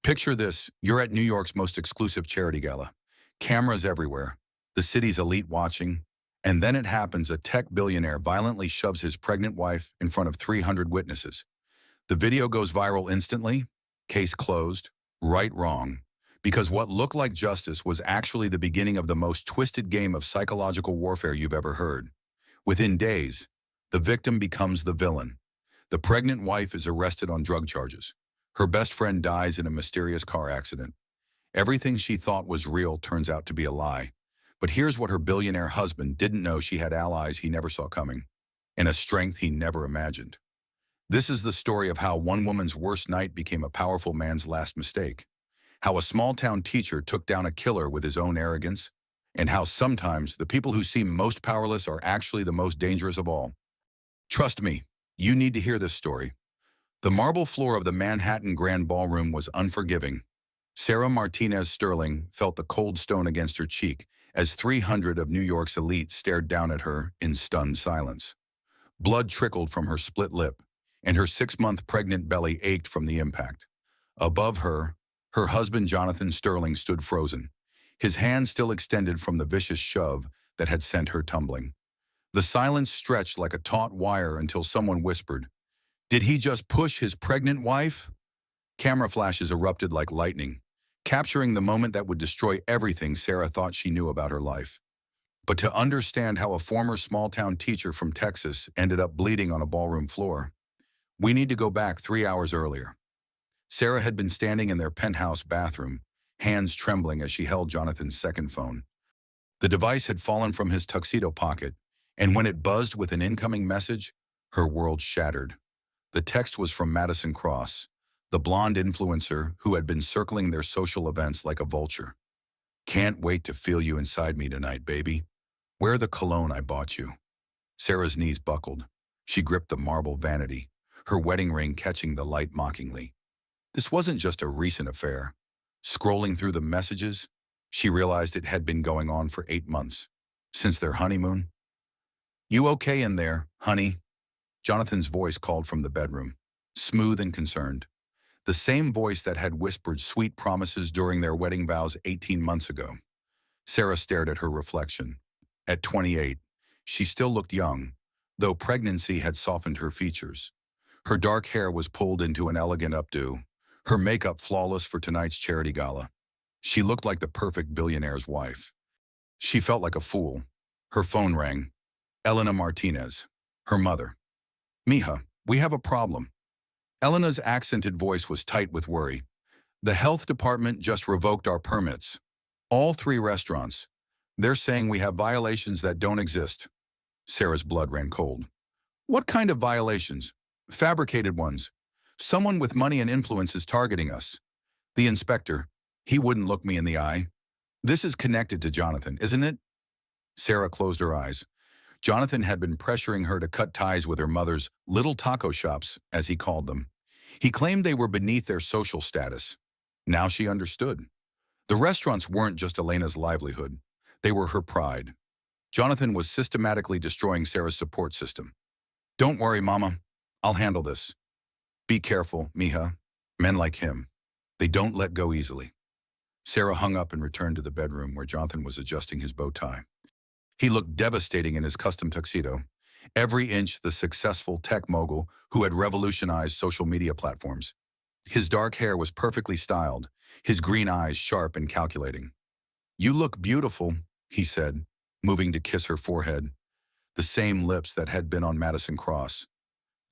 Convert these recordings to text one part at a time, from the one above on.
Picture this, you're at New York's most exclusive charity gala. Cameras everywhere, the city's elite watching, and then it happens a tech billionaire violently shoves his pregnant wife in front of 300 witnesses. The video goes viral instantly, case closed, right wrong, because what looked like justice was actually the beginning of the most twisted game of psychological warfare you've ever heard. Within days, the victim becomes the villain. The pregnant wife is arrested on drug charges. Her best friend dies in a mysterious car accident. Everything she thought was real turns out to be a lie. But here's what her billionaire husband didn't know: she had allies he never saw coming, and a strength he never imagined. This is the story of how one woman's worst night became a powerful man's last mistake, how a small-town teacher took down a killer with his own arrogance, and how sometimes the people who seem most powerless are actually the most dangerous of all. Trust me, you need to hear this story. The marble floor of the Manhattan Grand Ballroom was unforgiving. Sarah Martinez Sterling felt the cold stone against her cheek as 300 of New York's elite stared down at her in stunned silence. Blood trickled from her split lip, and her 6-month pregnant belly ached from the impact. Above her, her husband Jonathan Sterling stood frozen, his hand still extended from the vicious shove that had sent her tumbling. The silence stretched like a taut wire until someone whispered, "Did he just push his pregnant wife?" Camera flashes erupted like lightning, capturing the moment that would destroy everything Sarah thought she knew about her life. But to understand how a former small-town teacher from Texas ended up bleeding on a ballroom floor, we need to go back 3 hours earlier. Sarah had been standing in their penthouse bathroom, hands trembling as she held Jonathan's second phone. The device had fallen from his tuxedo pocket, and when it buzzed with an incoming message, her world shattered. The text was from Madison Cross, the blonde influencer who had been circling their social events like a vulture. "Can't wait to feel you inside me tonight, baby. Wear the cologne I bought you." Sarah's knees buckled. She gripped the marble vanity, her wedding ring catching the light mockingly. This wasn't just a recent affair. Scrolling through the messages, she realized it had been going on for 8 months, since their honeymoon. "You okay in there, honey?" Jonathan's voice called from the bedroom, smooth and concerned. The same voice that had whispered sweet promises during their wedding vows 18 months ago. Sarah stared at her reflection. At 28, she still looked young, though pregnancy had softened her features. Her dark hair was pulled into an elegant updo, her makeup flawless for tonight's charity gala. She looked like the perfect billionaire's wife. She felt like a fool. Her phone rang. Elena Martinez, her mother. "Mija, we have a problem." Elena's accented voice was tight with worry. "The health department just revoked our permits. All 3 restaurants. They're saying we have violations that don't exist." Sarah's blood ran cold. "What kind of violations?" "Fabricated ones. Someone with money and influence is targeting us." The inspector, he wouldn't look me in the eye. "This is connected to Jonathan, isn't it?" Sarah closed her eyes. Jonathan had been pressuring her to cut ties with her mother's little taco shops, as he called them. He claimed they were beneath their social status. Now she understood. The restaurants weren't just Elena's livelihood. They were her pride. Jonathan was systematically destroying Sarah's support system. "Don't worry, Mama. I'll handle this. Be careful, Mija. Men like him, they don't let go easily." Sarah hung up and returned to the bedroom where Jonathan was adjusting his bow tie. He looked devastating in his custom tuxedo, every inch the successful tech mogul who had revolutionized social media platforms. His dark hair was perfectly styled, his green eyes sharp and calculating. "You look beautiful," he said, moving to kiss her forehead, the same lips that had been on Madison Cross.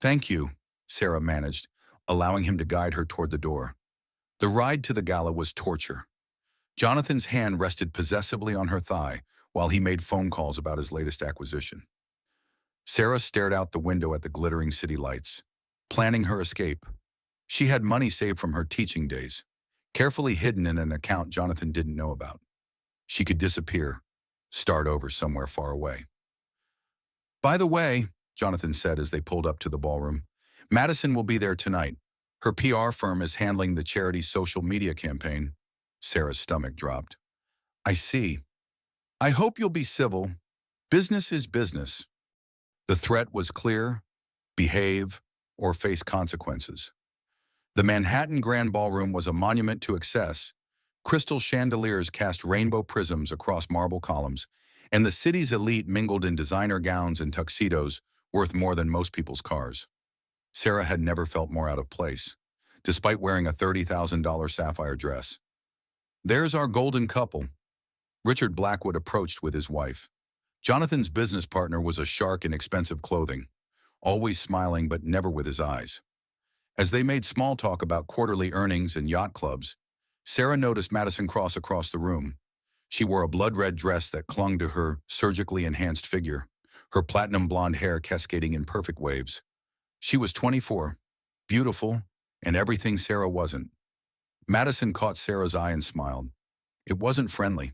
"Thank you," Sarah managed, allowing him to guide her toward the door. The ride to the gala was torture. Jonathan's hand rested possessively on her thigh while he made phone calls about his latest acquisition. Sarah stared out the window at the glittering city lights, planning her escape. She had money saved from her teaching days, carefully hidden in an account Jonathan didn't know about. She could disappear, start over somewhere far away. "By the way," Jonathan said as they pulled up to the ballroom, "Madison will be there tonight. Her PR firm is handling the charity's social media campaign." Sarah's stomach dropped. "I see. I hope you'll be civil. Business is business." The threat was clear: behave or face consequences. The Manhattan Grand Ballroom was a monument to excess. Crystal chandeliers cast rainbow prisms across marble columns, and the city's elite mingled in designer gowns and tuxedos worth more than most people's cars. Sarah had never felt more out of place, despite wearing a $30,000 sapphire dress. "There's our golden couple." Richard Blackwood approached with his wife. Jonathan's business partner was a shark in expensive clothing, always smiling but never with his eyes. As they made small talk about quarterly earnings and yacht clubs, Sarah noticed Madison cross across the room. She wore a blood-red dress that clung to her surgically enhanced figure, her platinum blonde hair cascading in perfect waves. She was 24, beautiful, and everything Sarah wasn't. Madison caught Sarah's eye and smiled. It wasn't friendly.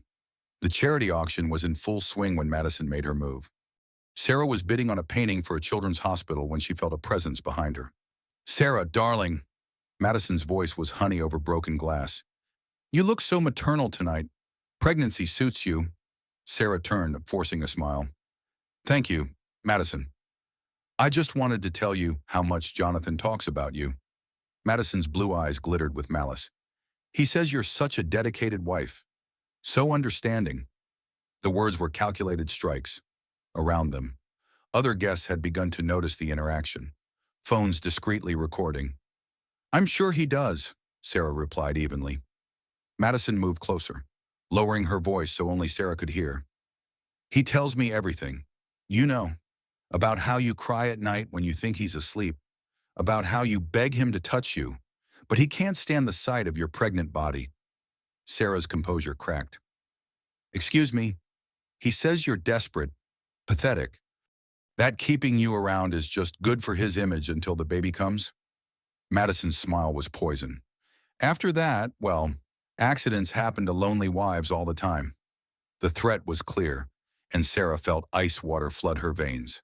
The charity auction was in full swing when Madison made her move. Sarah was bidding on a painting for a children's hospital when she felt a presence behind her. "Sarah, darling." Madison's voice was honey over broken glass. "You look so maternal tonight. Pregnancy suits you." Sarah turned, forcing a smile. "Thank you, Madison. I just wanted to tell you how much Jonathan talks about you." Madison's blue eyes glittered with malice. "He says you're such a dedicated wife. So understanding." The words were calculated strikes. Around them, other guests had begun to notice the interaction, phones discreetly recording. "I'm sure he does," Sarah replied evenly. Madison moved closer, lowering her voice so only Sarah could hear. "He tells me everything. You know, about how you cry at night when you think he's asleep, about how you beg him to touch you, but he can't stand the sight of your pregnant body." Sarah's composure cracked. "Excuse me, he says you're desperate, pathetic. That keeping you around is just good for his image until the baby comes?" Madison's smile was poison. "After that, well, accidents happen to lonely wives all the time." The threat was clear, and Sarah felt ice water flood her veins.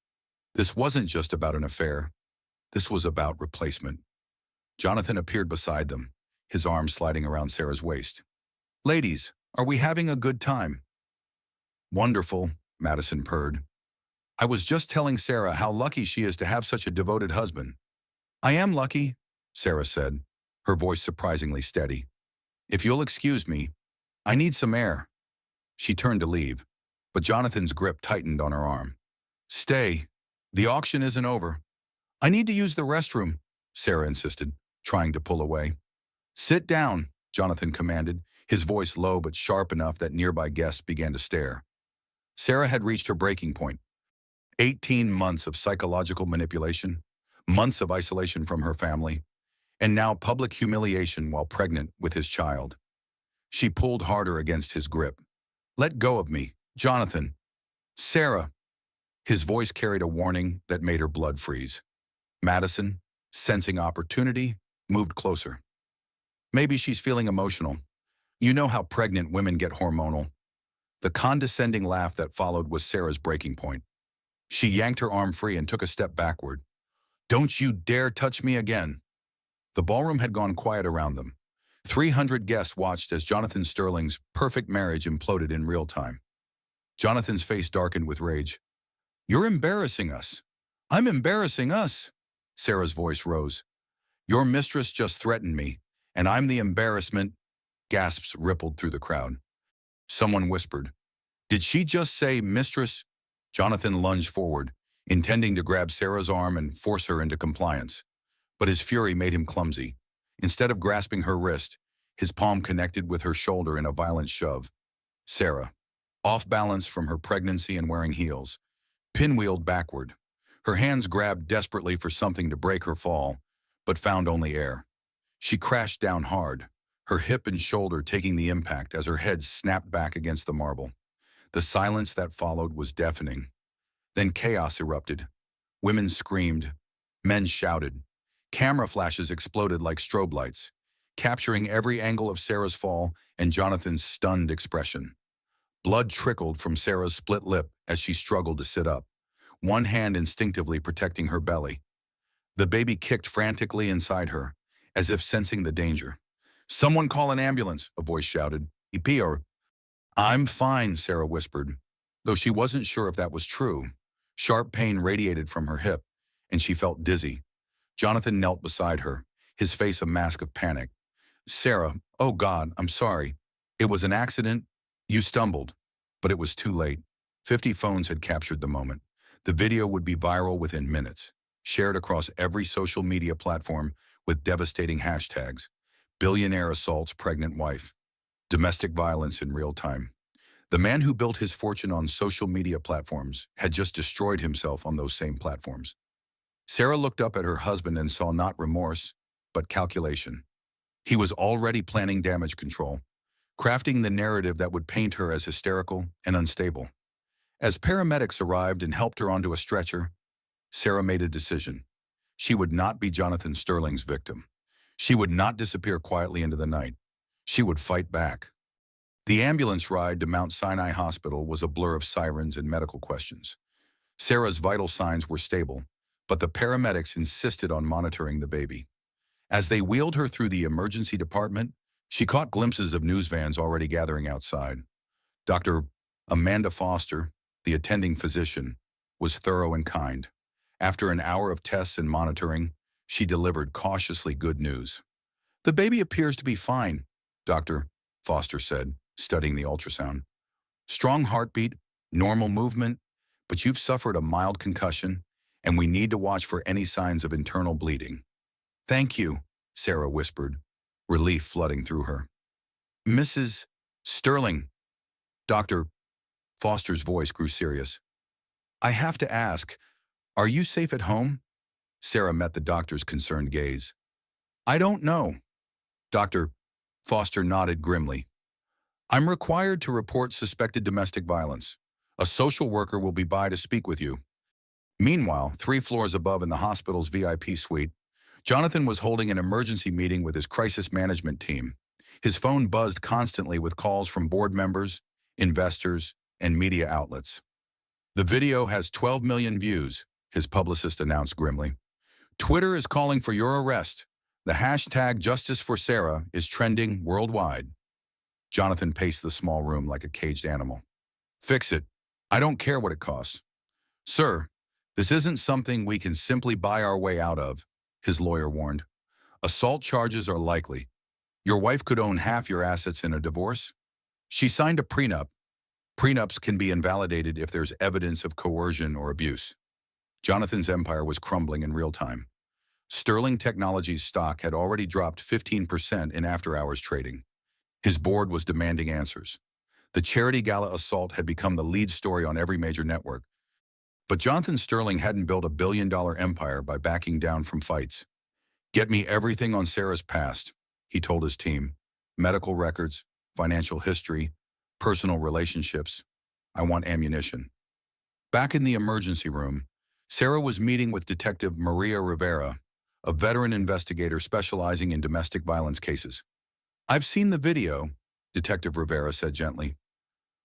This wasn't just about an affair. This was about replacement. Jonathan appeared beside them, his arm sliding around Sarah's waist. "Ladies, are we having a good time?" "Wonderful," Madison purred. "I was just telling Sarah how lucky she is to have such a devoted husband." "I am lucky," Sarah said, her voice surprisingly steady. "If you'll excuse me, I need some air." She turned to leave, but Jonathan's grip tightened on her arm. "Stay. The auction isn't over." "I need to use the restroom," Sarah insisted, trying to pull away. "Sit down," Jonathan commanded, his voice low but sharp enough that nearby guests began to stare. Sarah had reached her breaking point. 18 months of psychological manipulation, months of isolation from her family, and now public humiliation while pregnant with his child. She pulled harder against his grip. "Let go of me, Jonathan." "Sarah." His voice carried a warning that made her blood freeze. Madison, sensing opportunity, moved closer. "Maybe she's feeling emotional. You know how pregnant women get hormonal." The condescending laugh that followed was Sarah's breaking point. She yanked her arm free and took a step backward. "Don't you dare touch me again." The ballroom had gone quiet around them. 300 guests watched as Jonathan Sterling's perfect marriage imploded in real time. Jonathan's face darkened with rage. "You're embarrassing us." "I'm embarrassing us." Sarah's voice rose. "Your mistress just threatened me, and I'm the embarrassment." Gasps rippled through the crowd. Someone whispered, "Did she just say mistress?" Jonathan lunged forward, intending to grab Sarah's arm and force her into compliance. But his fury made him clumsy. Instead of grasping her wrist, his palm connected with her shoulder in a violent shove. Sarah, off balance from her pregnancy and wearing heels, pinwheeled backward. Her hands grabbed desperately for something to break her fall, but found only air. She crashed down hard, her hip and shoulder taking the impact as her head snapped back against the marble. The silence that followed was deafening. Then chaos erupted. Women screamed. Men shouted. Camera flashes exploded like strobe lights, capturing every angle of Sarah's fall and Jonathan's stunned expression. Blood trickled from Sarah's split lip as she struggled to sit up, one hand instinctively protecting her belly. The baby kicked frantically inside her, as if sensing the danger. "Someone call an ambulance," a voice shouted. "Or "I'm fine," Sarah whispered, though she wasn't sure if that was true. Sharp pain radiated from her hip, and she felt dizzy. Jonathan knelt beside her, his face a mask of panic. Sarah, oh God, I'm sorry. It was an accident. You stumbled. But it was too late. 50 phones had captured the moment. The video would be viral within minutes, shared across every social media platform with devastating hashtags. Billionaire assaults pregnant wife. Domestic violence in real time. The man who built his fortune on social media platforms had just destroyed himself on those same platforms. Sarah looked up at her husband and saw not remorse, but calculation. He was already planning damage control, crafting the narrative that would paint her as hysterical and unstable. As paramedics arrived and helped her onto a stretcher, Sarah made a decision. She would not be Jonathan Sterling's victim. She would not disappear quietly into the night. She would fight back. The ambulance ride to Mount Sinai Hospital was a blur of sirens and medical questions. Sarah's vital signs were stable, but the paramedics insisted on monitoring the baby. As they wheeled her through the emergency department, she caught glimpses of news vans already gathering outside. Dr. Amanda Foster, the attending physician, was thorough and kind. After an hour of tests and monitoring, she delivered cautiously good news. "The baby appears to be fine," Dr. Foster said, studying the ultrasound. "Strong heartbeat, normal movement, but you've suffered a mild concussion, and we need to watch for any signs of internal bleeding." "Thank you," Sarah whispered, relief flooding through her. "Mrs. Sterling." Dr. Foster's voice grew serious. "I have to ask, are you safe at home?" Sarah met the doctor's concerned gaze. "I don't know." Dr. Foster nodded grimly. "I'm required to report suspected domestic violence. A social worker will be by to speak with you." Meanwhile, 3 floors above in the hospital's VIP suite, Jonathan was holding an emergency meeting with his crisis management team. His phone buzzed constantly with calls from board members, investors, and media outlets. "The video has 12 million views," his publicist announced grimly. "Twitter is calling for your arrest. The hashtag Justice for Sarah is trending worldwide." Jonathan paced the small room like a caged animal. "Fix it. I don't care what it costs." "Sir, this isn't something we can simply buy our way out of," his lawyer warned. "Assault charges are likely. Your wife could own half your assets in a divorce. She signed a prenup. Prenups can be invalidated if there's evidence of coercion or abuse." Jonathan's empire was crumbling in real time. Sterling Technologies stock had already dropped 15% in after-hours trading. His board was demanding answers. The charity gala assault had become the lead story on every major network. But Jonathan Sterling hadn't built a billion-dollar empire by backing down from fights. "Get me everything on Sarah's past," he told his team. "Medical records, financial history, personal relationships. I want ammunition." Back in the emergency room, Sarah was meeting with Detective Maria Rivera, a veteran investigator specializing in domestic violence cases. "I've seen the video," Detective Rivera said gently.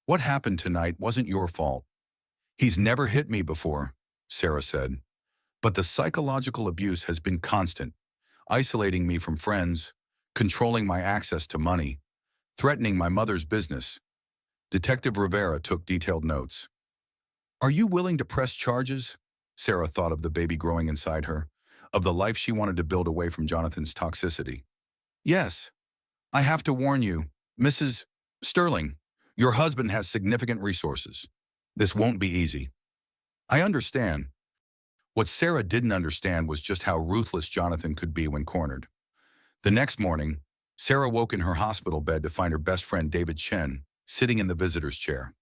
"What happened tonight wasn't your fault." "He's never hit me before," Sarah said. "But the psychological abuse has been constant, isolating me from friends, controlling my access to money, threatening my mother's business." Detective Rivera took detailed notes. "Are you willing to press charges?" Sarah thought of the baby growing inside her, of the life she wanted to build away from Jonathan's toxicity. "Yes. I have to warn you, Mrs. Sterling, your husband has significant resources. This won't be easy." "I understand." What Sarah didn't understand was just how ruthless Jonathan could be when cornered. The next morning, Sarah woke in her hospital bed to find her best friend David Chen sitting in the visitor's chair.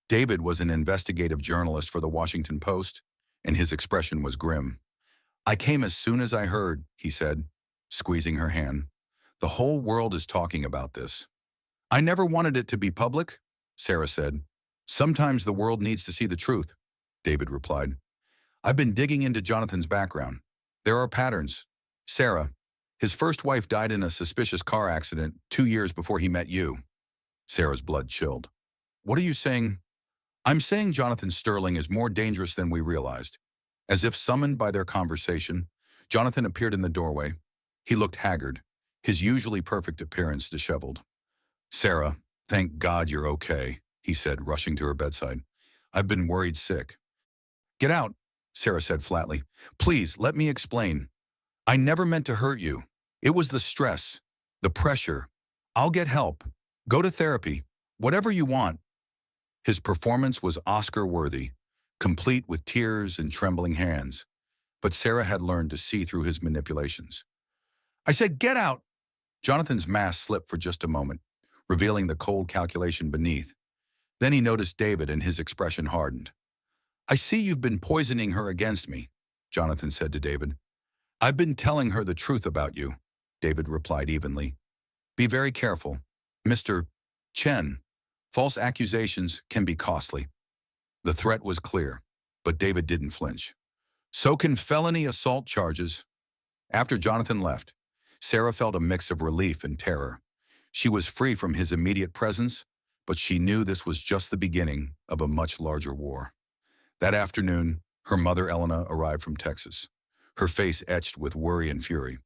David was an investigative journalist for the Washington Post, and his expression was grim. "I came as soon as I heard," he said, squeezing her hand. "The whole world is talking about this." "I never wanted it to be public," Sarah said. "Sometimes the world needs to see the truth," David replied. "I've been digging into Jonathan's background. There are patterns. Sarah, his first wife died in a suspicious car accident 2 years before he met you." Sarah's blood chilled. "What are you saying?" "I'm saying Jonathan Sterling is more dangerous than we realized." As if summoned by their conversation, Jonathan appeared in the doorway. He looked haggard, his usually perfect appearance disheveled. "Sarah, thank God you're okay," he said, rushing to her bedside. "I've been worried sick." "Get out," Sarah said flatly. "Please, let me explain. I never meant to hurt you." It was the stress, the pressure. I'll get help. Go to therapy. Whatever you want. His performance was Oscar-worthy, complete with tears and trembling hands. But Sarah had learned to see through his manipulations. I said, get out! Jonathan's mask slipped for just a moment, revealing the cold calculation beneath. Then he noticed David and his expression hardened. I see you've been poisoning her against me, Jonathan said to David. I've been telling her the truth about you, David replied evenly. Be very careful. Mr. Chen, false accusations can be costly. The threat was clear, but David didn't flinch. So can felony assault charges. After Jonathan left, Sarah felt a mix of relief and terror. She was free from his immediate presence, but she knew this was just the beginning of a much larger war. That afternoon, her mother Elena arrived from Texas, her face etched with worry and fury.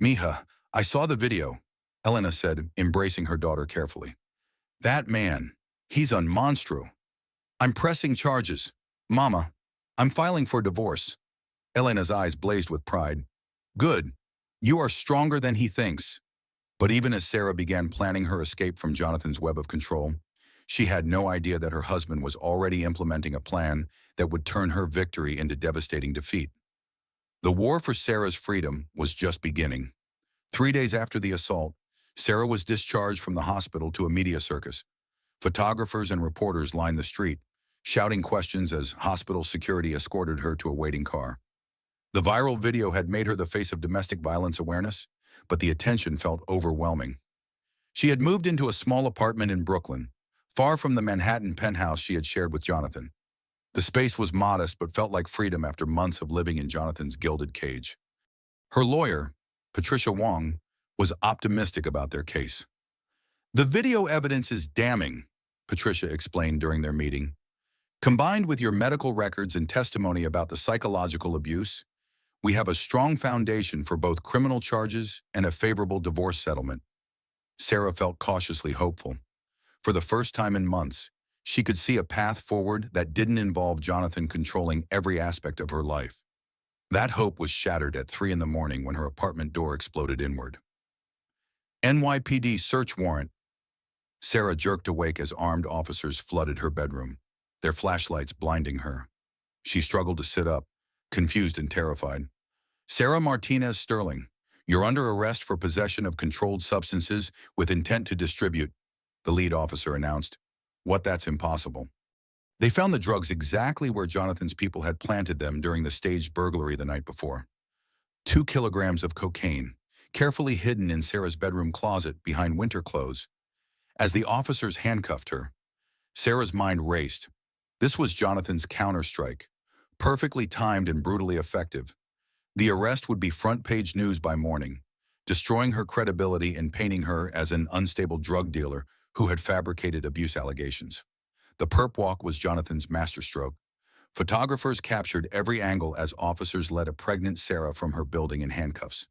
Mija, I saw the video, Elena said, embracing her daughter carefully. That man, he's un monstro. I'm pressing charges. Mama, I'm filing for divorce. Elena's eyes blazed with pride. Good. You are stronger than he thinks. But even as Sarah began planning her escape from Jonathan's web of control, she had no idea that her husband was already implementing a plan that would turn her victory into devastating defeat. The war for Sarah's freedom was just beginning. 3 days after the assault, Sarah was discharged from the hospital to a media circus. Photographers and reporters lined the street, shouting questions as hospital security escorted her to a waiting car. The viral video had made her the face of domestic violence awareness, but the attention felt overwhelming. She had moved into a small apartment in Brooklyn, far from the Manhattan penthouse she had shared with Jonathan. The space was modest but felt like freedom after months of living in Jonathan's gilded cage. Her lawyer, Patricia Wong, was optimistic about their case. The video evidence is damning, Patricia explained during their meeting. Combined with your medical records and testimony about the psychological abuse, we have a strong foundation for both criminal charges and a favorable divorce settlement. Sarah felt cautiously hopeful. For the first time in months, she could see a path forward that didn't involve Jonathan controlling every aspect of her life. That hope was shattered at 3 a.m. when her apartment door exploded inward. NYPD search warrant. Sarah jerked awake as armed officers flooded her bedroom, their flashlights blinding her. She struggled to sit up, confused and terrified. Sarah Martinez Sterling, you're under arrest for possession of controlled substances with intent to distribute, the lead officer announced. What? That's impossible. They found the drugs exactly where Jonathan's people had planted them during the staged burglary the night before. 2 kilograms of cocaine, carefully hidden in Sarah's bedroom closet behind winter clothes. As the officers handcuffed her, Sarah's mind raced. This was Jonathan's counterstrike, perfectly timed and brutally effective. The arrest would be front-page news by morning, destroying her credibility and painting her as an unstable drug dealer who had fabricated abuse allegations. The perp walk was Jonathan's masterstroke. Photographers captured every angle as officers led a pregnant Sarah from her building in handcuffs.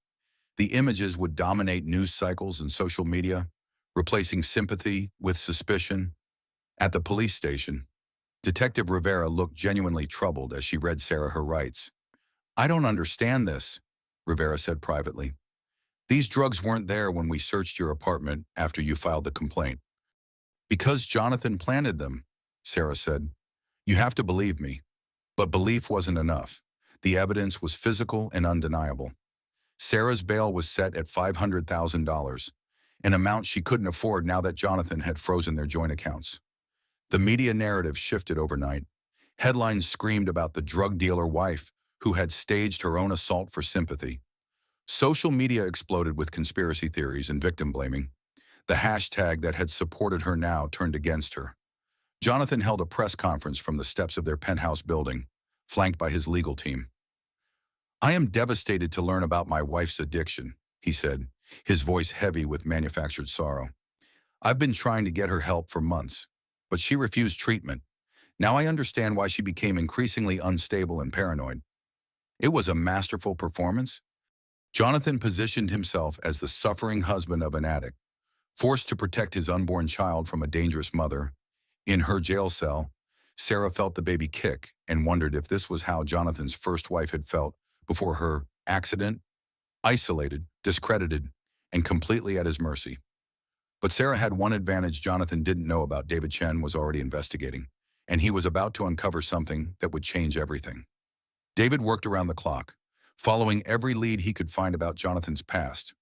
The images would dominate news cycles and social media, replacing sympathy with suspicion. At the police station, Detective Rivera looked genuinely troubled as she read Sarah her rights. I don't understand this, Rivera said privately. These drugs weren't there when we searched your apartment after you filed the complaint. Because Jonathan planted them, Sarah said. You have to believe me. But belief wasn't enough. The evidence was physical and undeniable. Sarah's bail was set at $500,000, an amount she couldn't afford now that Jonathan had frozen their joint accounts. The media narrative shifted overnight. Headlines screamed about the drug dealer wife who had staged her own assault for sympathy. Social media exploded with conspiracy theories and victim blaming. The hashtag that had supported her now turned against her. Jonathan held a press conference from the steps of their penthouse building, flanked by his legal team. I am devastated to learn about my wife's addiction, he said, his voice heavy with manufactured sorrow. I've been trying to get her help for months, but she refused treatment. Now I understand why she became increasingly unstable and paranoid. It was a masterful performance. Jonathan positioned himself as the suffering husband of an addict, forced to protect his unborn child from a dangerous mother. In her jail cell, Sarah felt the baby kick and wondered if this was how Jonathan's first wife had felt before her accident. isolated, discredited, and completely at his mercy. But Sarah had one advantage Jonathan didn't know about. David Chen was already investigating, and he was about to uncover something that would change everything. David worked around the clock, following every lead he could find about Jonathan's past.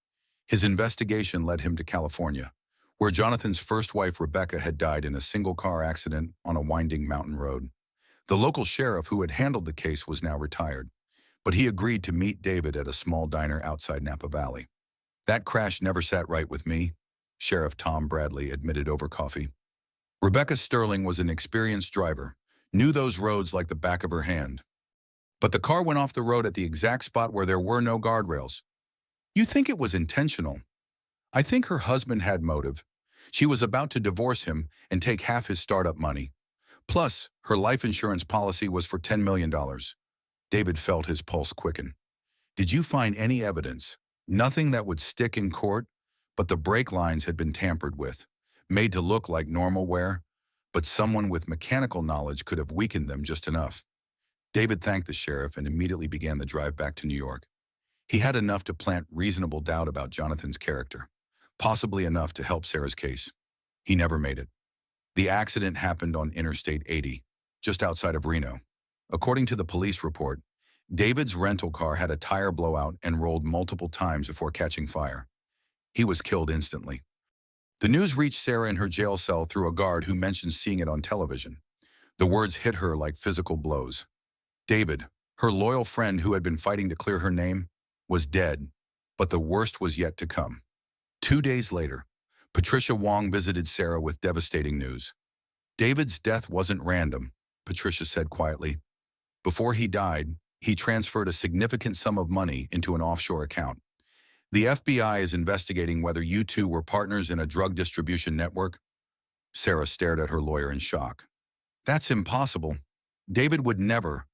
His investigation led him to California, where Jonathan's first wife, Rebecca, had died in a single-car accident on a winding mountain road. The local sheriff who had handled the case was now retired, but he agreed to meet David at a small diner outside Napa Valley. "That crash never sat right with me," Sheriff Tom Bradley admitted over coffee. Rebecca Sterling was an experienced driver, knew those roads like the back of her hand. But the car went off the road at the exact spot where there were no guardrails. "You think it was intentional?" "I think her husband had motive. She was about to divorce him and take half his startup money. Plus, her life insurance policy was for $10 million. David felt his pulse quicken. "Did you find any evidence?" "Nothing that would stick in court, but the brake lines had been tampered with, made to look like normal wear, but someone with mechanical knowledge could have weakened them just enough." David thanked the sheriff and immediately began the drive back to New York. He had enough to plant reasonable doubt about Jonathan's character, possibly enough to help Sarah's case. He never made it. The accident happened on Interstate 80, just outside of Reno. According to the police report, David's rental car had a tire blowout and rolled multiple times before catching fire. He was killed instantly. The news reached Sarah in her jail cell through a guard who mentioned seeing it on television. The words hit her like physical blows. David, her loyal friend who had been fighting to clear her name, was dead, but the worst was yet to come. 2 days later, Patricia Wong visited Sarah with devastating news. "David's death wasn't random," Patricia said quietly. "Before he died, he transferred a significant sum of money into an offshore account. The FBI is investigating whether you two were partners in a drug distribution network." Sarah stared at her lawyer in shock. "That's impossible. David would never."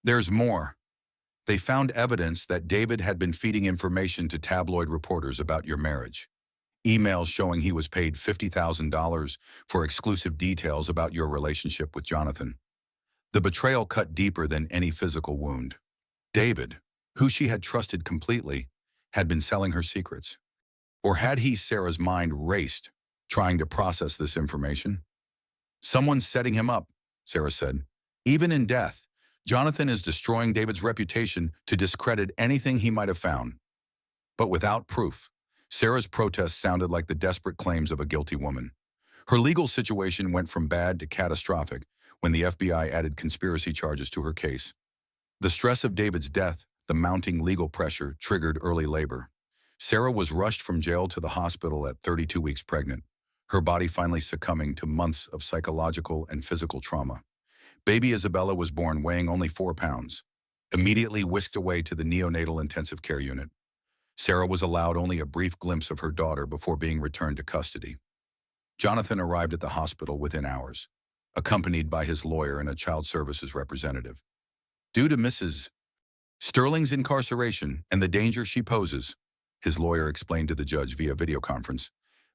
"There's more. They found evidence that David had been feeding information to tabloid reporters about your marriage. Emails showing he was paid $50,000 for exclusive details about your relationship with Jonathan. The betrayal cut deeper than any physical wound. David, who she had trusted completely, had been selling her secrets. Or had he? Sarah's mind raced, trying to process this information. "Someone's setting him up," Sarah said. "Even in death, Jonathan is destroying David's reputation to discredit anything he might have found." But without proof, Sarah's protest sounded like the desperate claims of a guilty woman. Her legal situation went from bad to catastrophic when the FBI added conspiracy charges to her case. The stress of David's death, the mounting legal pressure, triggered early labor. Sarah was rushed from jail to the hospital at 32 weeks pregnant, her body finally succumbing to months of psychological and physical trauma. Baby Isabella was born weighing only 4 pounds, immediately whisked away to the neonatal intensive care unit. Sarah was allowed only a brief glimpse of her daughter before being returned to custody. Jonathan arrived at the hospital within hours, accompanied by his lawyer and a child services representative. "Due to Mrs. Sterling's incarceration and the danger she poses," his lawyer explained to the judge via video conference,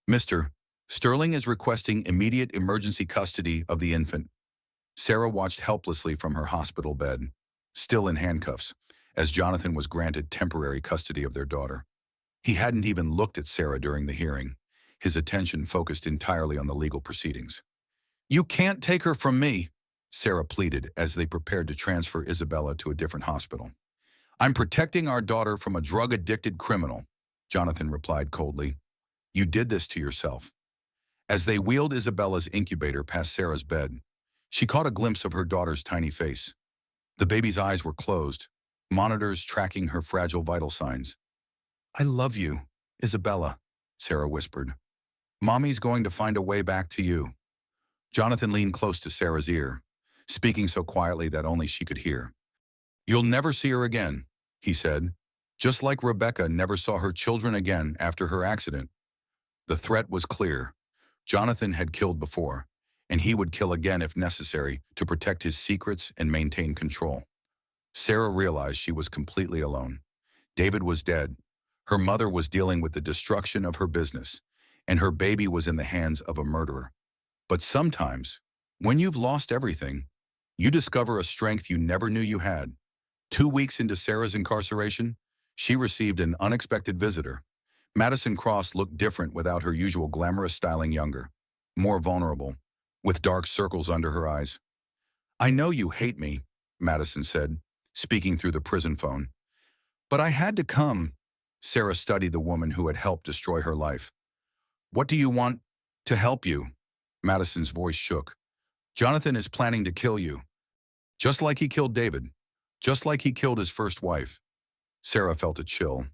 "Mr. Sterling is requesting immediate emergency custody of the infant." Sarah watched helplessly from her hospital bed, still in handcuffs, as Jonathan was granted temporary custody of their daughter. He hadn't even looked at Sarah during the hearing, his attention focused entirely on the legal proceedings. "You can't take her from me," Sarah pleaded as they prepared to transfer Isabella to a different hospital. "I'm protecting our daughter from a drug-addicted criminal," Jonathan replied coldly. "You did this to yourself." As they wheeled Isabella's incubator past Sarah's bed, she caught a glimpse of her daughter's tiny face. The baby's eyes were closed, monitors tracking her fragile vital signs. "I love you, Isabella," Sarah whispered. "Mommy's going to find a way back to you." Jonathan leaned close to Sarah's ear, speaking so quietly that only she could hear. "You'll never see her again," he said, "just like Rebecca never saw her children again after her accident." The threat was clear. Jonathan had killed before, and he would kill again if necessary to protect his secrets and maintain control. Sarah realized she was completely alone. David was dead. Her mother was dealing with the destruction of her business, and her baby was in the hands of a murderer. But sometimes, when you've lost everything, you discover a strength you never knew you had. 2 weeks into Sarah's incarceration, She received an unexpected visitor. Madison Cross looked different without her usual glamorous styling, younger, more vulnerable, with dark circles under her eyes. "I know you hate me," Madison said, speaking through the prison phone. "But I had to come." Sarah studied the woman who had helped destroy her life. "What do you want to help you?" Madison's voice shook. "Jonathan is planning to kill you. Just like he killed David. Just like he killed his first wife." Sarah felt a chill.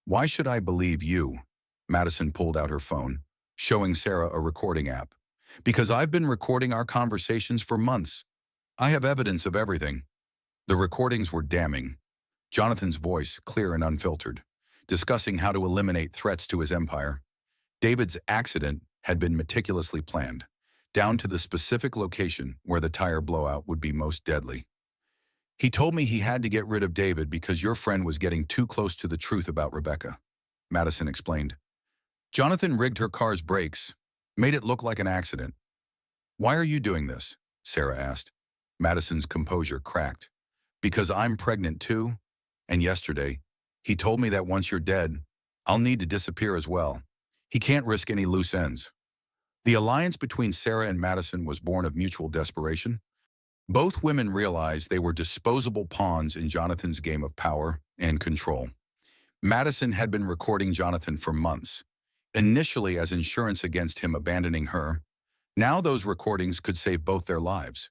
"Why should I believe you?" Madison pulled out her phone, showing Sarah a recording app. "Because I've been recording our conversations for months. I have evidence of everything." The recordings were damning. Jonathan's voice, clear and unfiltered, discussing how to eliminate threats to his empire. David's accident had been meticulously planned, down to the specific location where the tire blowout would be most deadly. "He told me he had to get rid of David because your friend was getting too close to the truth about Rebecca," Madison explained. "Jonathan rigged her car's brakes, made it look like an accident." "Why are you doing this?" Sarah asked. Madison's composure cracked. "Because I'm pregnant too, and yesterday, he told me that once you're dead, I'll need to disappear as well. He can't risk any loose ends." The alliance between Sarah and Madison was born of mutual desperation. Both women realized they were disposable pawns in Jonathan's game of power and control. Madison had been recording Jonathan for months, initially as insurance against him abandoning her. Now those recordings could save both their lives.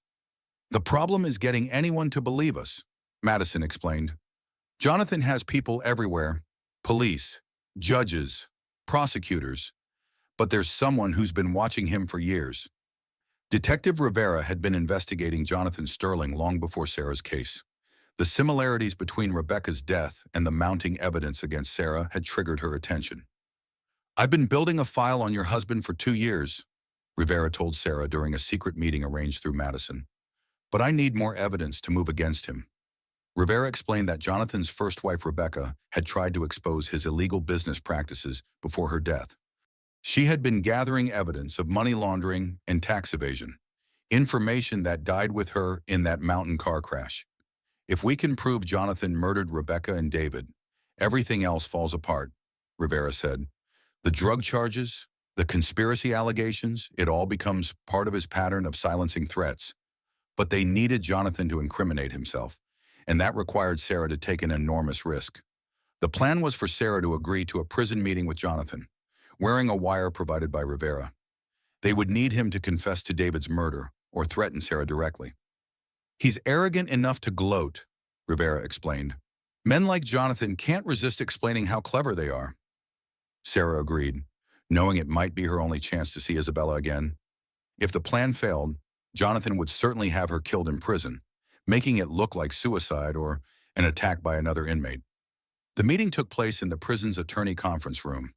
"The problem is getting anyone to believe us," Madison explained. "Jonathan has people everywhere, police, judges, prosecutors, but there's someone who's been watching him for years." Detective Rivera had been investigating Jonathan Sterling long before Sarah's case. The similarities between Rebecca's death and the mounting evidence against Sarah had triggered her attention. "I've been building a file on your husband for 2 years," Rivera told Sarah during a secret meeting arranged through Madison. "But I need more evidence to move against him." Rivera explained that Jonathan's first wife, Rebecca, had tried to expose his illegal business practices before her death. She had been gathering evidence of money laundering and tax evasion, information that died with her in that mountain car crash. "If we can prove Jonathan murdered Rebecca and David, everything else falls apart," Rivera said. "The drug charges, the conspiracy allegations, it all becomes part of his pattern of silencing threats." But they needed Jonathan to incriminate himself, and that required Sarah to take an enormous risk. The plan was for Sarah to agree to a prison meeting with Jonathan, wearing a wire provided by Rivera. They would need him to confess to David's murder or threaten Sarah directly. "He's arrogant enough to gloat," Rivera explained. "Men like Jonathan can't resist explaining how clever they are." Sarah agreed, knowing it might be her only chance to see Isabella again. If the plan failed, Jonathan would certainly have her killed in prison, making it look like suicide or an attack by another inmate. The meeting took place in the prison's attorney conference room.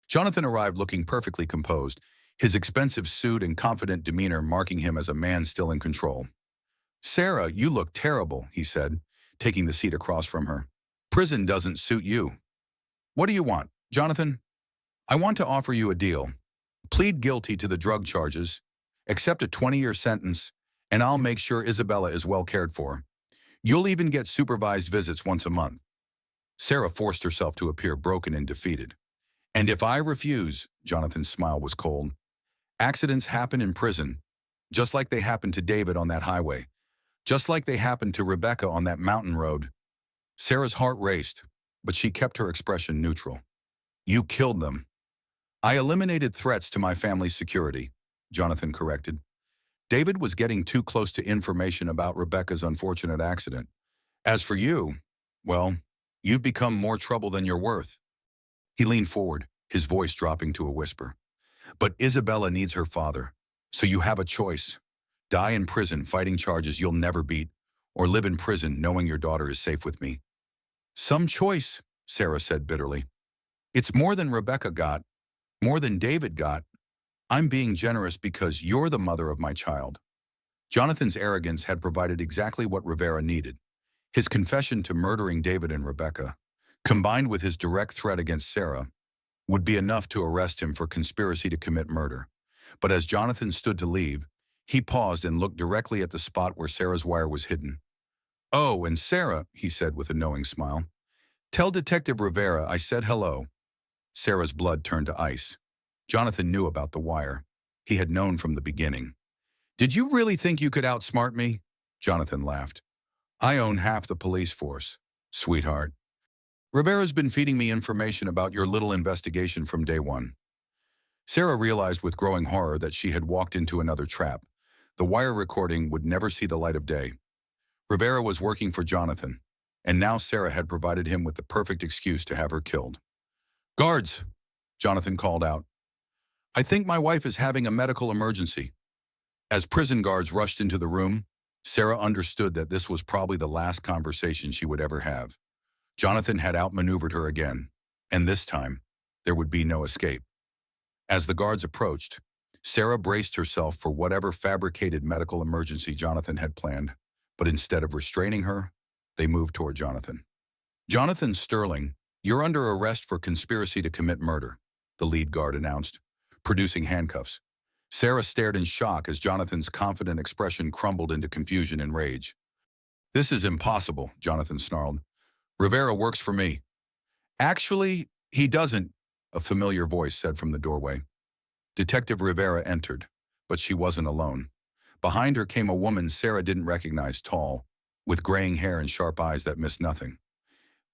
Jonathan arrived looking perfectly composed, his expensive suit and confident demeanor marking him as a man still in control. "Sarah, you look terrible," he said, taking the seat across from her. "Prison doesn't suit you." "What do you want, Jonathan?" "I want to offer you a deal. Plead guilty to the drug charges, accept a 20-year sentence, and I'll make sure Isabella is well cared for. You'll even get supervised visits once a month." Sarah forced herself to appear broken and defeated. "And if I refuse," Jonathan's smile was cold, "accidents happen in prison, just like they happened to David on that highway, just like they happened to Rebecca on that mountain road." Sarah's heart raced, but she kept her expression neutral. "You killed them." "I eliminated threats to my family's security," Jonathan corrected. "David was getting too close to information about Rebecca's unfortunate accident. As for you, well, you've become more trouble than you're worth." He leaned forward, his voice dropping to a whisper. "But Isabella needs her father, so you have a choice. Die in prison fighting charges you'll never beat, or live in prison knowing your daughter is safe with me." "Some choice," Sarah said bitterly. "It's more than Rebecca got, more than David got. I'm being generous because you're the mother of my child." Jonathan's arrogance had provided exactly what Rivera needed. His confession to murdering David and Rebecca, combined with his direct threat against Sarah, would be enough to arrest him for conspiracy to commit murder. But as Jonathan stood to leave, he paused and looked directly at the spot where Sarah's wire was hidden. "Oh, and Sarah," he said with a knowing smile, Tell Detective Rivera I said hello. Sarah's blood turned to ice. Jonathan knew about the wire. He had known from the beginning. Did you really think you could outsmart me? Jonathan laughed. I own half the police force, sweetheart. Rivera's been feeding me information about your little investigation from day one. Sarah realized with growing horror that she had walked into another trap. The wire recording would never see the light of day. Rivera was working for Jonathan, and now Sarah had provided him with the perfect excuse to have her killed. Guards, Jonathan called out. I think my wife is having a medical emergency. As prison guards rushed into the room, Sarah understood that this was probably the last conversation she would ever have. Jonathan had outmaneuvered her again, and this time, there would be no escape. As the guards approached, Sarah braced herself for whatever fabricated medical emergency Jonathan had planned, but instead of restraining her, they moved toward Jonathan. Jonathan Sterling, you're under arrest for conspiracy to commit murder, the lead guard announced, producing handcuffs. Sarah stared in shock as Jonathan's confident expression crumbled into confusion and rage. This is impossible, Jonathan snarled. Rivera works for me. Actually, he doesn't, a familiar voice said from the doorway. Detective Rivera entered, but she wasn't alone. Behind her came a woman Sarah didn't recognize, tall, with graying hair and sharp eyes that missed nothing.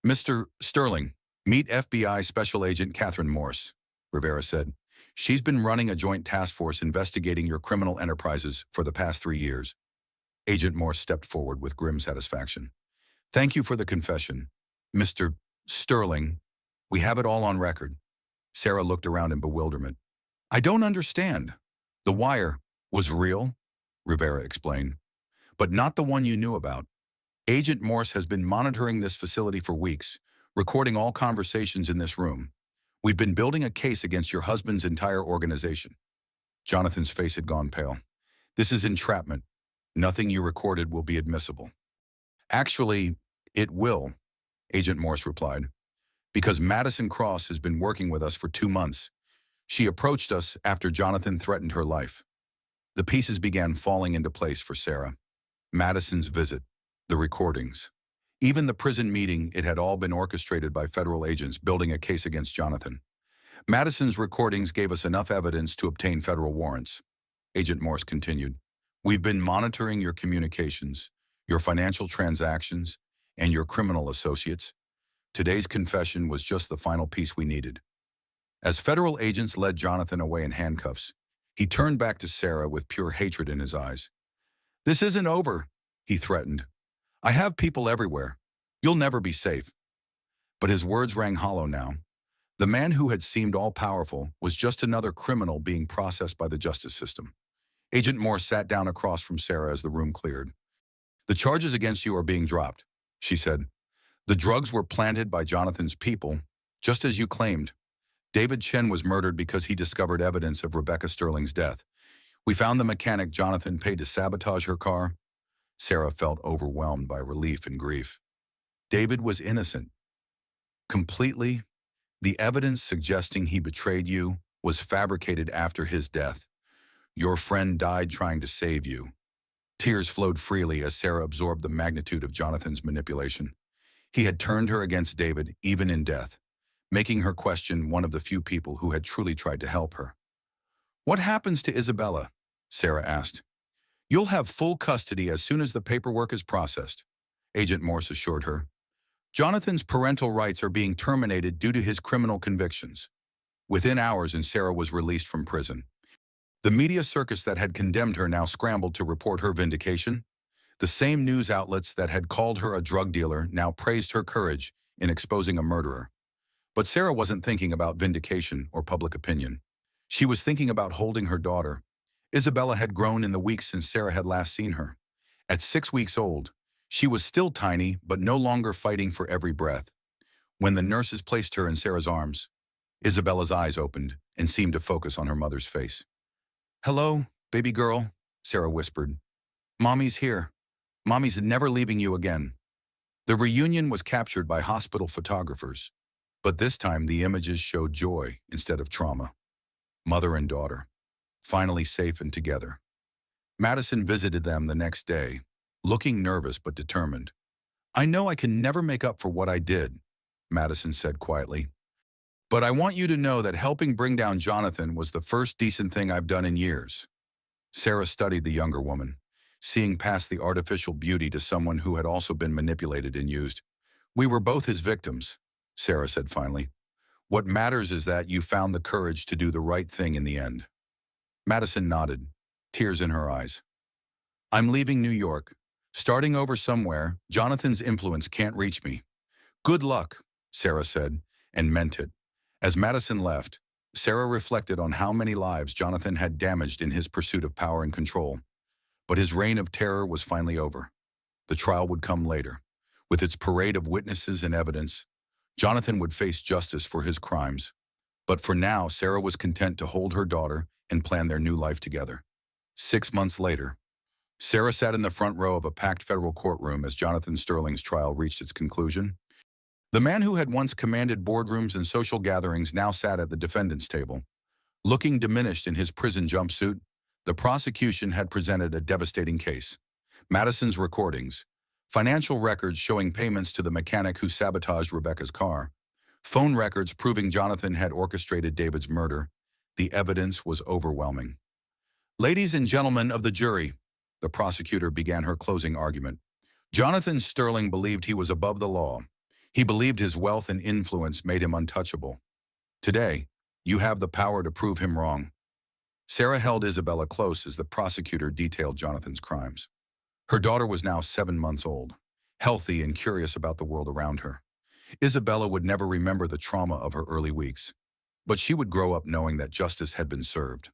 Mr. Sterling, meet FBI Special Agent Catherine Morse, Rivera said. She's been running a joint task force investigating your criminal enterprises for the past 3 years. Agent Morse stepped forward with grim satisfaction. Thank you for the confession. Mr. Sterling, we have it all on record. Sarah looked around in bewilderment. I don't understand. The wire was real, Rivera explained, but not the one you knew about. Agent Morse has been monitoring this facility for weeks, recording all conversations in this room. We've been building a case against your husband's entire organization. Jonathan's face had gone pale. This is entrapment. Nothing you recorded will be admissible. Actually, it will, Agent Morse replied, because Madison Cross has been working with us for 2 months. She approached us after Jonathan threatened her life. The pieces began falling into place for Sarah. Madison's visit, the recordings, even the prison meeting, it had all been orchestrated by federal agents building a case against Jonathan. Madison's recordings gave us enough evidence to obtain federal warrants. Agent Morse continued, we've been monitoring your communications, your financial transactions, and your criminal associates. Today's confession was just the final piece we needed. As federal agents led Jonathan away in handcuffs, he turned back to Sarah with pure hatred in his eyes. This isn't over, he threatened. I have people everywhere. You'll never be safe. But his words rang hollow now. The man who had seemed all-powerful was just another criminal being processed by the justice system. Agent Morse sat down across from Sarah as the room cleared. The charges against you are being dropped, she said. The drugs were planted by Jonathan's people, just as you claimed. David Chen was murdered because he discovered evidence of Rebecca Sterling's death. We found the mechanic Jonathan paid to sabotage her car. Sarah felt overwhelmed by relief and grief. David was innocent. Completely. The evidence suggesting he betrayed you was fabricated after his death. Your friend died trying to save you. Tears flowed freely as Sarah absorbed the magnitude of Jonathan's manipulation. He had turned her against David, even in death, making her question one of the few people who had truly tried to help her. What happens to Isabella? Sarah asked. You'll have full custody as soon as the paperwork is processed, Agent Morse assured her. Jonathan's parental rights are being terminated due to his criminal convictions. Within hours, and Sarah was released from prison. The media circus that had condemned her now scrambled to report her vindication. The same news outlets that had called her a drug dealer now praised her courage in exposing a murderer. But Sarah wasn't thinking about vindication or public opinion. She was thinking about holding her daughter. Isabella had grown in the weeks since Sarah had last seen her. At 6 weeks old, she was still tiny but no longer fighting for every breath. When the nurses placed her in Sarah's arms, Isabella's eyes opened and seemed to focus on her mother's face. Hello, baby girl, Sarah whispered. Mommy's here. Mommy's never leaving you again. The reunion was captured by hospital photographers, but this time the images showed joy instead of trauma. Mother and daughter, finally safe and together. Madison visited them the next day, looking nervous but determined. I know I can never make up for what I did, Madison said quietly. "But I want you to know that helping bring down Jonathan was the first decent thing I've done in years." Sarah studied the younger woman, seeing past the artificial beauty to someone who had also been manipulated and used. "We were both his victims," Sarah said finally. "What matters is that you found the courage to do the right thing in the end." Madison nodded, tears in her eyes. "I'm leaving New York. Starting over somewhere. Jonathan's influence can't reach me." "Good luck," Sarah said, and meant it. As Madison left, Sarah reflected on how many lives Jonathan had damaged in his pursuit of power and control. But his reign of terror was finally over. The trial would come later. With its parade of witnesses and evidence, Jonathan would face justice for his crimes. But for now, Sarah was content to hold her daughter and plan their new life together. 6 months later, Sarah sat in the front row of a packed federal courtroom as Jonathan Sterling's trial reached its conclusion. The man who had once commanded boardrooms and social gatherings now sat at the defendant's table. Looking diminished in his prison jumpsuit, the prosecution had presented a devastating case. Madison's recordings, financial records showing payments to the mechanic who sabotaged Rebecca's car, phone records proving Jonathan had orchestrated David's murder. The evidence was overwhelming. "Ladies and gentlemen of the jury," the prosecutor began her closing argument. "Jonathan Sterling believed he was above the law. He believed his wealth and influence made him untouchable. Today, you have the power to prove him wrong." Sarah held Isabella close as the prosecutor detailed Jonathan's crimes. Her daughter was now 7 months old, healthy and curious about the world around her. Isabella would never remember the trauma of her early weeks, but she would grow up knowing that justice had been served.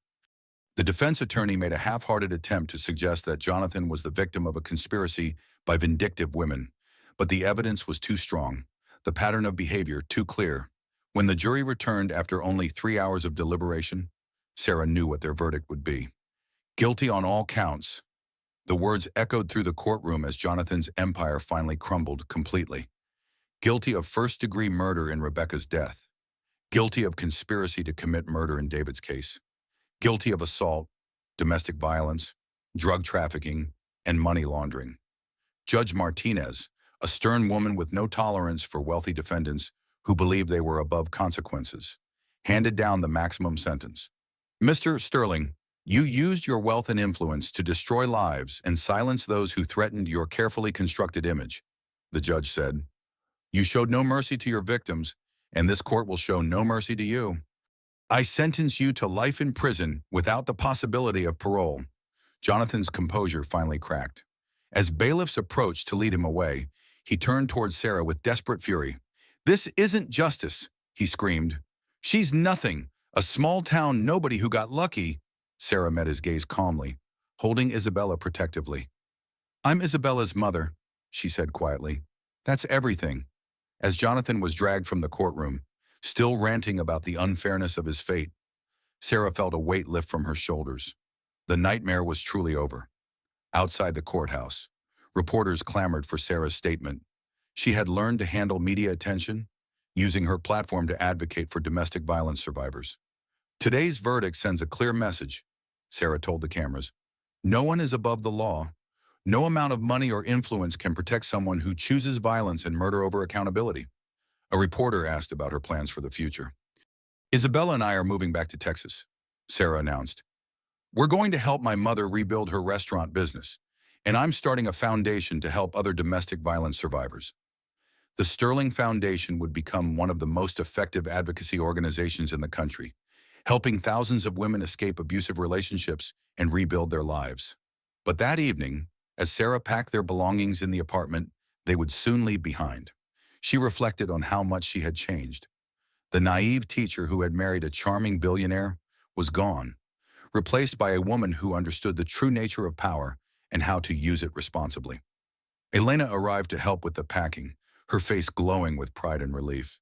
The defense attorney made a half-hearted attempt to suggest that Jonathan was the victim of a conspiracy by vindictive women, but the evidence was too strong, the pattern of behavior too clear. When the jury returned after only 3 hours of deliberation, Sarah knew what their verdict would be. "Guilty on all counts." The words echoed through the courtroom as Jonathan's empire finally crumbled completely. Guilty of first-degree murder in Rebecca's death. Guilty of conspiracy to commit murder in David's case. Guilty of assault, domestic violence, drug trafficking, and money laundering. Judge Martinez, a stern woman with no tolerance for wealthy defendants who believed they were above consequences, handed down the maximum sentence. "Mr. Sterling, you used your wealth and influence to destroy lives and silence those who threatened your carefully constructed image," the judge said. "You showed no mercy to your victims, and this court will show no mercy to you. I sentence you to life in prison without the possibility of parole." Jonathan's composure finally cracked. As bailiffs approached to lead him away, he turned towards Sarah with desperate fury. "This isn't justice," he screamed. "She's nothing, a small-town nobody who got lucky." Sarah met his gaze calmly, holding Isabella protectively. "I'm Isabella's mother," she said quietly. "That's everything." As Jonathan was dragged from the courtroom, still ranting about the unfairness of his fate, Sarah felt a weight lift from her shoulders. The nightmare was truly over. Outside the courthouse, reporters clamored for Sarah's statement. She had learned to handle media attention, using her platform to advocate for domestic violence survivors. "Today's verdict sends a clear message," Sarah told the cameras. "No one is above the law. No amount of money or influence can protect someone who chooses violence and murder over accountability." A reporter asked about her plans for the future. "Isabella and I are moving back to Texas," Sarah announced. "We're going to help my mother rebuild her restaurant business, and I'm starting a foundation to help other domestic violence survivors." The Sterling Foundation would become one of the most effective advocacy organizations in the country, helping thousands of women escape abusive relationships and rebuild their lives. But that evening, as Sarah packed their belongings in the apartment they would soon leave behind, she reflected on how much she had changed. The naive teacher who had married a charming billionaire was gone, replaced by a woman who understood the true nature of power and how to use it responsibly. Elena arrived to help with the packing, her face glowing with pride and relief.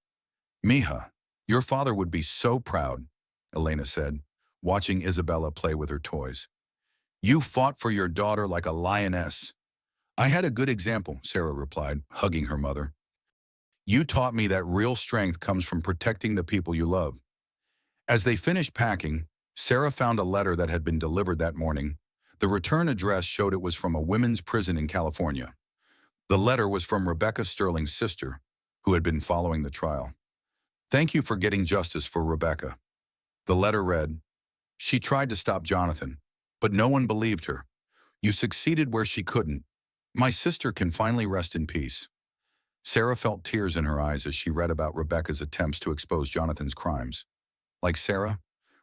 "Mija, your father would be so proud," Elena said, watching Isabella play with her toys. "You fought for your daughter like a lioness." "I had a good example," Sarah replied, hugging her mother. "You taught me that real strength comes from protecting the people you love." As they finished packing, Sarah found a letter that had been delivered that morning. The return address showed it was from a women's prison in California. The letter was from Rebecca Sterling's sister, who had been following the trial. Thank you for getting justice for Rebecca. The letter read, she tried to stop Jonathan, but no one believed her. You succeeded where she couldn't. My sister can finally rest in peace. Sarah felt tears in her eyes as she read about Rebecca's attempts to expose Jonathan's crimes. Like Sarah,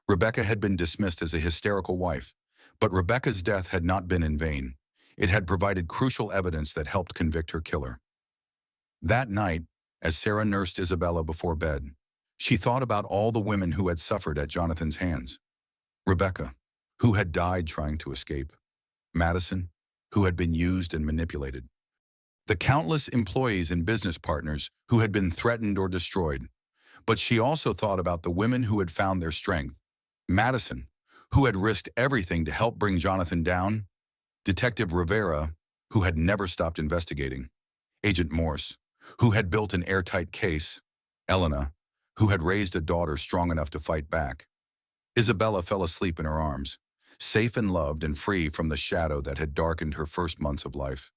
Rebecca had been dismissed as a hysterical wife, but Rebecca's death had not been in vain. It had provided crucial evidence that helped convict her killer. That night, as Sarah nursed Isabella before bed, she thought about all the women who had suffered at Jonathan's hands. Rebecca, who had died trying to escape. Madison, who had been used and manipulated. The countless employees and business partners who had been threatened or destroyed. But she also thought about the women who had found their strength. Madison, who had risked everything to help bring Jonathan down. Detective Rivera, who had never stopped investigating. Agent Morse, who had built an airtight case. Elena, who had raised a daughter strong enough to fight back. Isabella fell asleep in her arms, safe and loved and free from the shadow that had darkened her first months of life.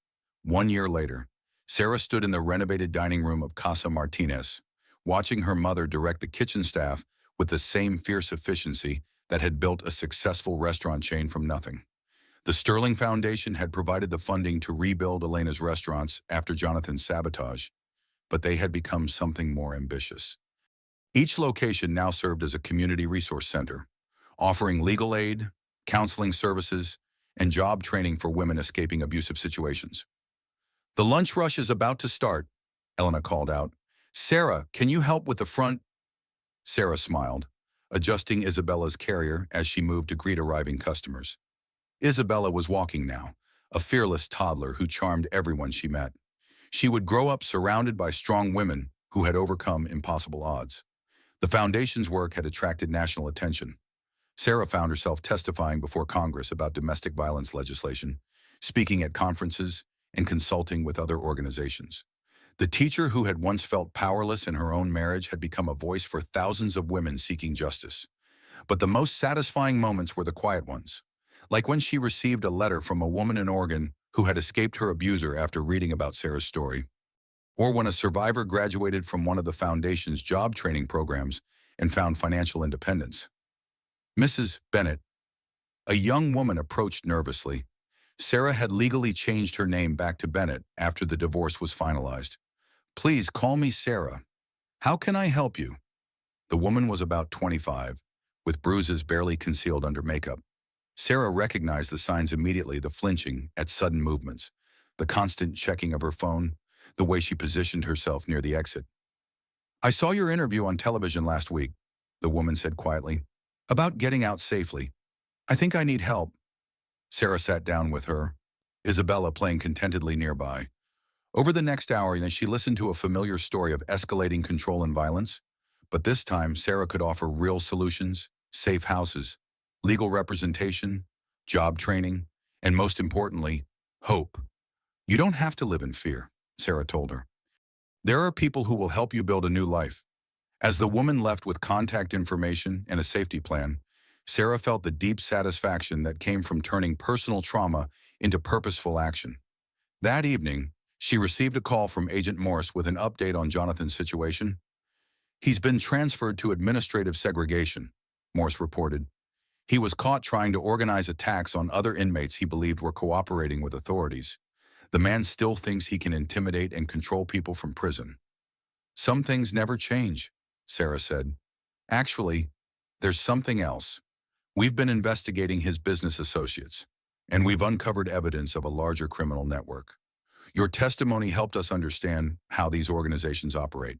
1 year later, Sarah stood in the renovated dining room of Casa Martinez, watching her mother direct the kitchen staff with the same fierce efficiency that had built a successful restaurant chain from nothing. The Sterling Foundation had provided the funding to rebuild Elena's restaurants after Jonathan's sabotage, but they had become something more ambitious. Each location now served as a community resource center, offering legal aid, counseling services, and job training for women escaping abusive situations. The lunch rush is about to start, Elena called out. Sarah, can you help with the front? Sarah smiled, adjusting Isabella's carrier as she moved to greet arriving customers. Isabella was walking now, a fearless toddler who charmed everyone she met. She would grow up surrounded by strong women who had overcome impossible odds. The foundation's work had attracted national attention. Sarah found herself testifying before Congress about domestic violence legislation, speaking at conferences, and consulting with other organizations. The teacher who had once felt powerless in her own marriage had become a voice for thousands of women seeking justice. But the most satisfying moments were the quiet ones, like when she received a letter from a woman in Oregon who had escaped her abuser after reading about Sarah's story, or when a survivor graduated from one of the foundation's job training programs and found financial independence. Mrs. Bennett, a young woman, approached nervously. Sarah had legally changed her name back to Bennett after the divorce was finalized. Please call me Sarah. How can I help you? The woman was about 25, with bruises barely concealed under makeup. Sarah recognized the signs immediately, the flinching at sudden movements, the constant checking of her phone, the way she positioned herself near the exit. I saw your interview on television last week, the woman said quietly, about getting out safely. I think I need help. Sarah sat down with her, Isabella playing contentedly nearby. Over the next hour, she listened to a familiar story of escalating control and violence, but this time Sarah could offer real solutions, safe houses, legal representation, job training, and most importantly, hope. You don't have to live in fear, Sarah told her. There are people who will help you build a new life. As the woman left with contact information and a safety plan, Sarah felt the deep satisfaction that came from turning personal trauma into purposeful action. That evening, she received a call from Agent Morse with an update on Jonathan's situation. He's been transferred to administrative segregation, Morse reported. He was caught trying to organize attacks on other inmates he believed were cooperating with authorities. The man still thinks he can intimidate and control people from prison. Some things never change, Sarah said. Actually, there's something else. We've been investigating his business associates, and we've uncovered evidence of a larger criminal network. Your testimony helped us understand how these organizations operate.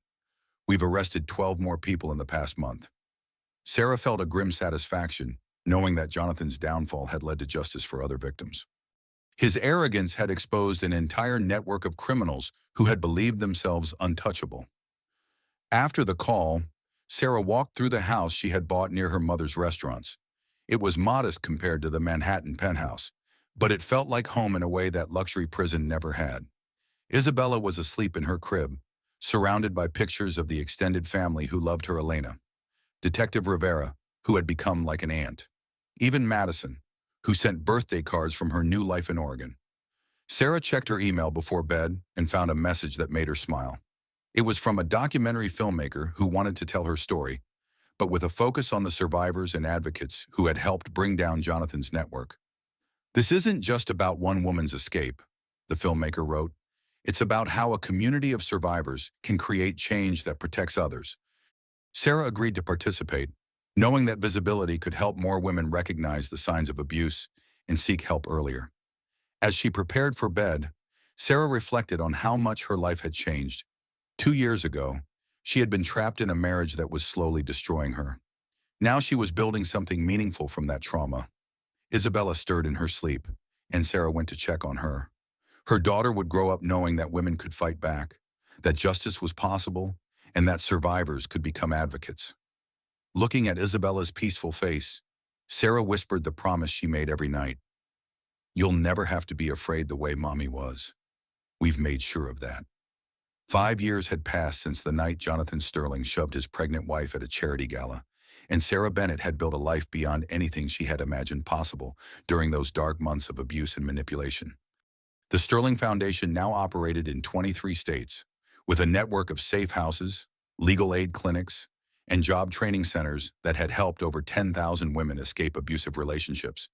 We've arrested 12 more people in the past month. Sarah felt a grim satisfaction, knowing that Jonathan's downfall had led to justice for other victims. His arrogance had exposed an entire network of criminals who had believed themselves untouchable. After the call, Sarah walked through the house she had bought near her mother's restaurants. It was modest compared to the Manhattan penthouse, but it felt like home in a way that luxury prison never had. Isabella was asleep in her crib, surrounded by pictures of the extended family who loved her Elena. Detective Rivera, who had become like an aunt. Even Madison, who sent birthday cards from her new life in Oregon. Sarah checked her email before bed and found a message that made her smile. It was from a documentary filmmaker who wanted to tell her story, but with a focus on the survivors and advocates who had helped bring down Jonathan's network. This isn't just about one woman's escape, the filmmaker wrote. It's about how a community of survivors can create change that protects others. Sarah agreed to participate, knowing that visibility could help more women recognize the signs of abuse and seek help earlier. As she prepared for bed, Sarah reflected on how much her life had changed. 2 years ago, she had been trapped in a marriage that was slowly destroying her. Now she was building something meaningful from that trauma. Isabella stirred in her sleep, and Sarah went to check on her. Her daughter would grow up knowing that women could fight back, that justice was possible, and that survivors could become advocates. Looking at Isabella's peaceful face, Sarah whispered the promise she made every night. "You'll never have to be afraid the way Mommy was. We've made sure of that." 5 years had passed since the night Jonathan Sterling shoved his pregnant wife at a charity gala, and Sarah Bennett had built a life beyond anything she had imagined possible during those dark months of abuse and manipulation. The Sterling Foundation now operated in 23 states, with a network of safe houses, legal aid clinics, and job training centers that had helped over 10,000 women escape abusive relationships.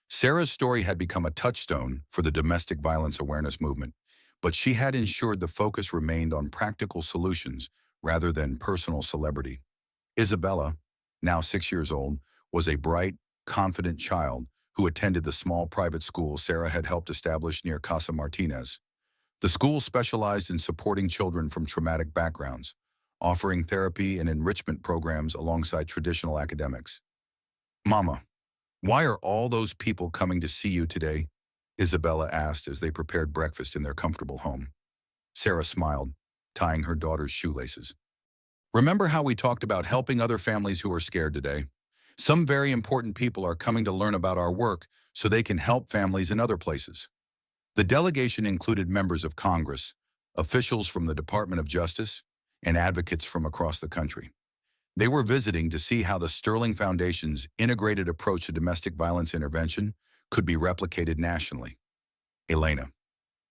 Sarah's story had become a touchstone for the domestic violence awareness movement, but she had ensured the focus remained on practical solutions rather than personal celebrity. Isabella, now 6 years old, was a bright, confident child who attended the small private school Sarah had helped establish near Casa Martinez. The school specialized in supporting children from traumatic backgrounds, offering therapy and enrichment programs alongside traditional academics. "Mama, why are all those people coming to see you today?" Isabella asked as they prepared breakfast in their comfortable home. Sarah smiled, tying her daughter's shoelaces. "Remember how we talked about helping other families who are scared today? Some very important people are coming to learn about our work so they can help families in other places." The delegation included members of Congress, officials from the Department of Justice, and advocates from across the country. They were visiting to see how the Sterling Foundation's integrated approach to domestic violence intervention could be replicated nationally. Elena,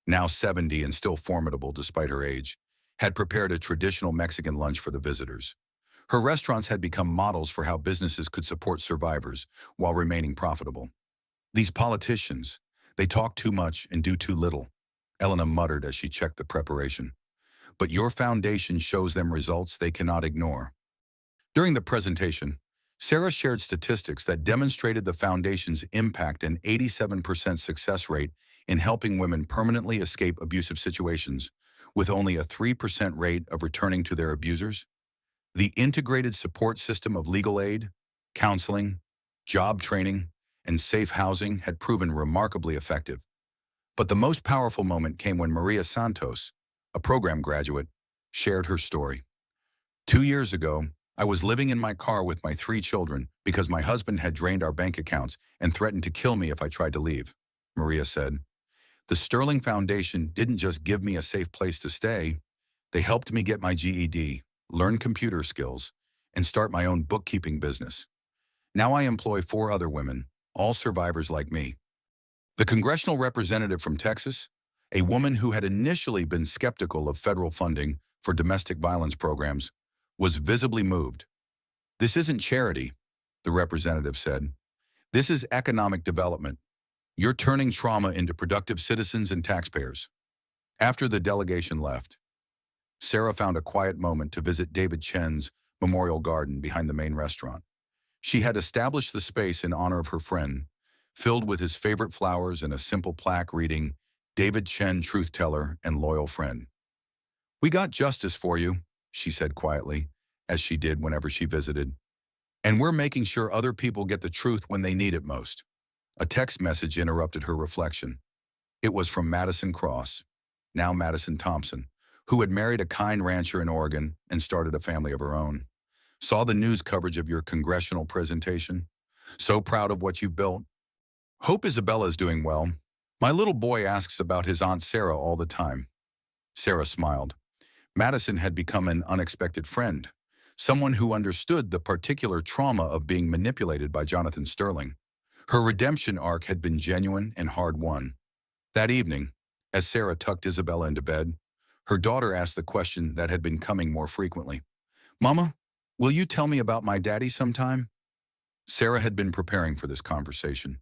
now 70 and still formidable despite her age, had prepared a traditional Mexican lunch for the visitors. Her restaurants had become models for how businesses could support survivors while remaining profitable. "These politicians, they talk too much and do too little," Elena muttered as she checked the preparation. "But your foundation shows them results they cannot ignore." During the presentation, Sarah shared statistics that demonstrated the foundation's impact and 87% success rate in helping women permanently escape abusive situations, with only a 3% rate of returning to their abusers. The integrated support system of legal aid, counseling, job training, and safe housing had proven remarkably effective. But the most powerful moment came when Maria Santos, a program graduate, shared her story. 2 years ago, I was living in my car with my 3 children because my husband had drained our bank accounts and threatened to kill me if I tried to leave," Maria said. "The Sterling Foundation didn't just give me a safe place to stay, they helped me get my GED, learn computer skills, and start my own bookkeeping business. Now I employ 4 other women, all survivors like me." The congressional representative from Texas, a woman who had initially been skeptical of federal funding for domestic violence programs, was visibly moved. "This isn't charity," the representative said. "This is economic development. You're turning trauma into productive citizens and taxpayers." After the delegation left, Sarah found a quiet moment to visit David Chen's memorial garden behind the main restaurant. She had established the space in honor of her friend, filled with his favorite flowers and a simple plaque reading, "David Chen, truth teller and loyal friend." "We got justice for you," she said quietly, as she did whenever she visited. "And we're making sure other people get the truth when they need it most." A text message interrupted her reflection. It was from Madison Cross, now Madison Thompson, who had married a kind rancher in Oregon and started a family of her own. "Saw the news coverage of your congressional presentation. So proud of what you've built. Hope Isabella is doing well. My little boy asks about his Aunt Sarah all the time." Sarah smiled. Madison had become an unexpected friend, someone who understood the particular trauma of being manipulated by Jonathan Sterling. Her redemption arc had been genuine and hard-won. That evening, as Sarah tucked Isabella into bed, Her daughter asked the question that had been coming more frequently. Mama, will you tell me about my daddy sometime? Sarah had been preparing for this conversation,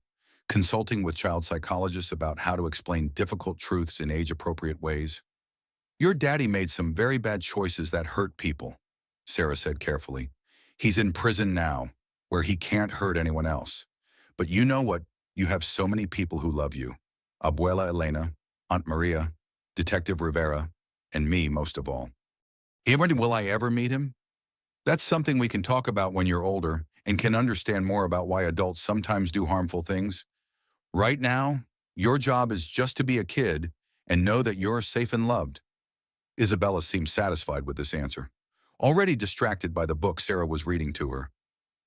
consulting with child psychologists about how to explain difficult truths in age-appropriate ways. Your daddy made some very bad choices that hurt people, Sarah said carefully. He's in prison now, where he can't hurt anyone else. But you know what? You have so many people who love you. Abuela Elena, Aunt Maria, Detective Rivera, and me most of all. Even will I ever meet him? That's something we can talk about when you're older and can understand more about why adults sometimes do harmful things. Right now, your job is just to be a kid and know that you're safe and loved. Isabella seemed satisfied with this answer, already distracted by the book Sarah was reading to her.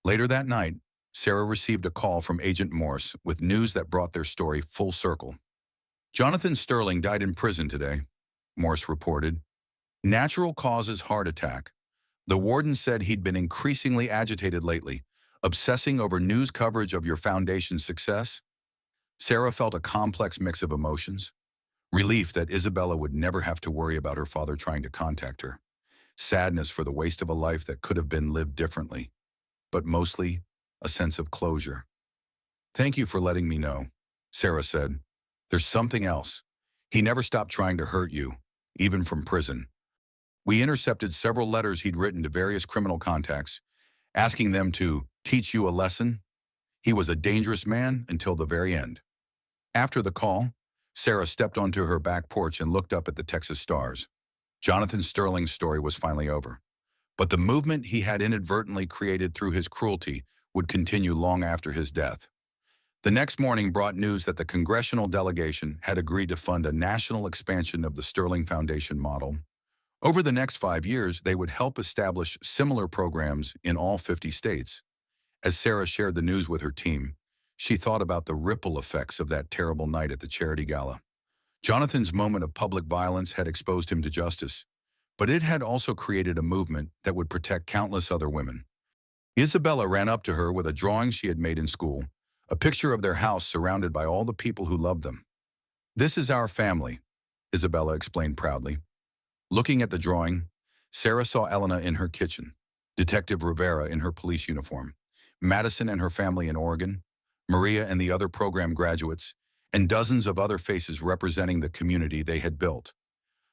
Later that night, Sarah received a call from Agent Morse with news that brought their story full circle. Jonathan Sterling died in prison today, Morse reported. Natural causes heart attack. The warden said he'd been increasingly agitated lately, obsessing over news coverage of your foundation's success. Sarah felt a complex mix of emotions. Relief that Isabella would never have to worry about her father trying to contact her. Sadness for the waste of a life that could have been lived differently. But mostly, a sense of closure. Thank you for letting me know, Sarah said. There's something else. He never stopped trying to hurt you, even from prison. We intercepted several letters he'd written to various criminal contacts, asking them to teach you a lesson. He was a dangerous man until the very end. After the call, Sarah stepped onto her back porch and looked up at the Texas stars. Jonathan Sterling's story was finally over. But the movement he had inadvertently created through his cruelty would continue long after his death. The next morning brought news that the congressional delegation had agreed to fund a national expansion of the Sterling Foundation model. Over the next 5 years, they would help establish similar programs in all 50 states. As Sarah shared the news with her team, she thought about the ripple effects of that terrible night at the charity gala. Jonathan's moment of public violence had exposed him to justice, but it had also created a movement that would protect countless other women. Isabella ran up to her with a drawing she had made in school, a picture of their house surrounded by all the people who loved them. This is our family, Isabella explained proudly. Looking at the drawing, Sarah saw Elena in her kitchen, Detective Rivera in her police uniform, Madison and her family in Oregon, Maria and the other program graduates, and dozens of other faces representing the community they had built.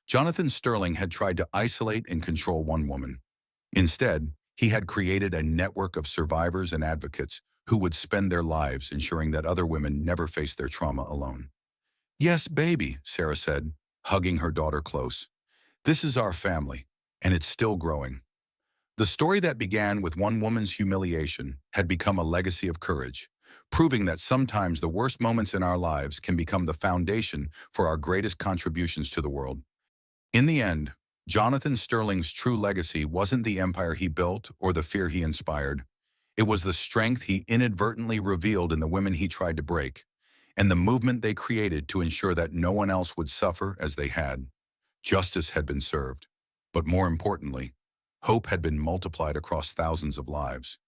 Jonathan Sterling had tried to isolate and control one woman. Instead, he had created a network of survivors and advocates who would spend their lives ensuring that other women never faced their trauma alone. Yes, baby, Sarah said, hugging her daughter close. This is our family, and it's still growing. The story that began with one woman's humiliation had become a legacy of courage, proving that sometimes the worst moments in our lives can become the foundation for our greatest contributions to the world. In the end, Jonathan Sterling's true legacy wasn't the empire he built or the fear he inspired. It was the strength he inadvertently revealed in the women he tried to break, and the movement they created to ensure that no one else would suffer as they had. Justice had been served, but more importantly, hope had been multiplied across thousands of lives.